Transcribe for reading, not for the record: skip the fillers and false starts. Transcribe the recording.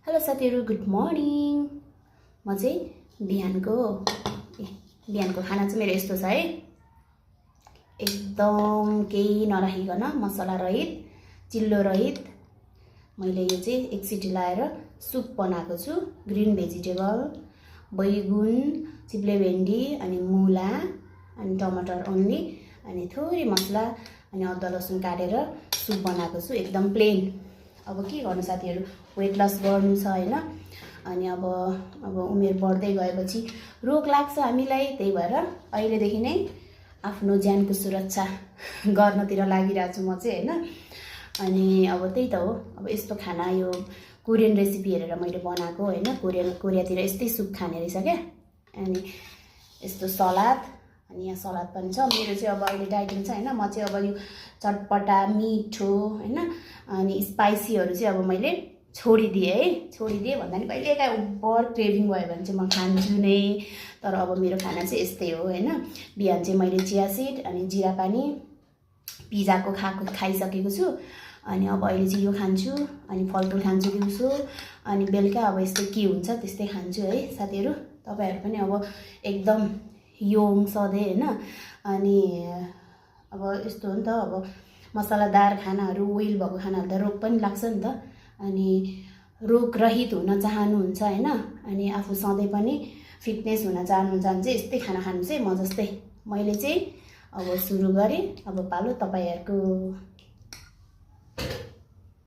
Hello साथीहरु, good morning. म चाहिँ बिहानको खाना चाहिँ मेरो यस्तो छ है। एकदम केही नराखिकन मसला रहित, चिल्लो रहित मैले यो चाहिँ एक सिटी लाएर सुप बनाएको छु। ग्रीन भेजिटेबल, बैगुन, चिप्ले भेन्डी अनि मुला अनि टमाटर ओन्ली अनि थोरै मसला अनि अदुवा लसुन काटेर सुप बनाएको छु, एकदम प्लेन। अब के गर्नु साथीहरु, वेट लस गर्नु छ हैन। अनि अब उमेर बढ्दै गएपछि रोग लाग्छ हामीलाई, त्यही भएर अहिलेदेखि नै आफ्नो ज्यानको सुरक्षा गर्नतिर लागिरहेको छु म चाहिँ हैन। अनि अब त्यही त हो, अब यस्तो खाना यो कोरियन रेसिपी हेरेर मैले बनाएको हैन। कोरियातिर यस्तै सुप खाने रहेछ क्या। अनि यस्तो सलाद, अनि यहाँ सलाद पनि छ। मेरो चाहिँ अब अहिले डाइटिङ छ हैन। म चाहिँ अब यो चटपटा मिठो हैन अनि स्पाइसीहरू चाहिँ अब मैले छोडिदिएँ है। छोडिदिएँ भन्दा नि कहिलेकाहीँ ओभर क्रेभिङ भयो भने चाहिँ म खान्छु नै। तर अब मेरो खाना चाहिँ यस्तै हो हैन। बिहान चाहिँ मैले चिया सिड अनि जिरा पानी पिज्जाको खाइसकेको छु। अनि अब अहिले चाहिँ यो खान्छु अनि फलफुल खान्छु दिउँसो। अनि बेलुका अब यस्तै के हुन्छ त्यस्तै खान्छु है साथीहरु। तपाईहरु पनि अब एकदम योङ सधैँ हैन। अनि अब यस्तो हो नि त, अब मसलादार खानाहरू, ओइल भएको खानाहरू त रोग पनि लाग्छ नि त। अनि रोग रहित हुन चाहनुहुन्छ हैन। अनि आफू सधैँ पनि फिटनेस हुन चाहनुहुन्छ भने चाहिँ यस्तै खाना खानु चाहिँ म जस्तै मैले चाहिँ अब सुरु गरेँ। अब पालो तपाईहरुको।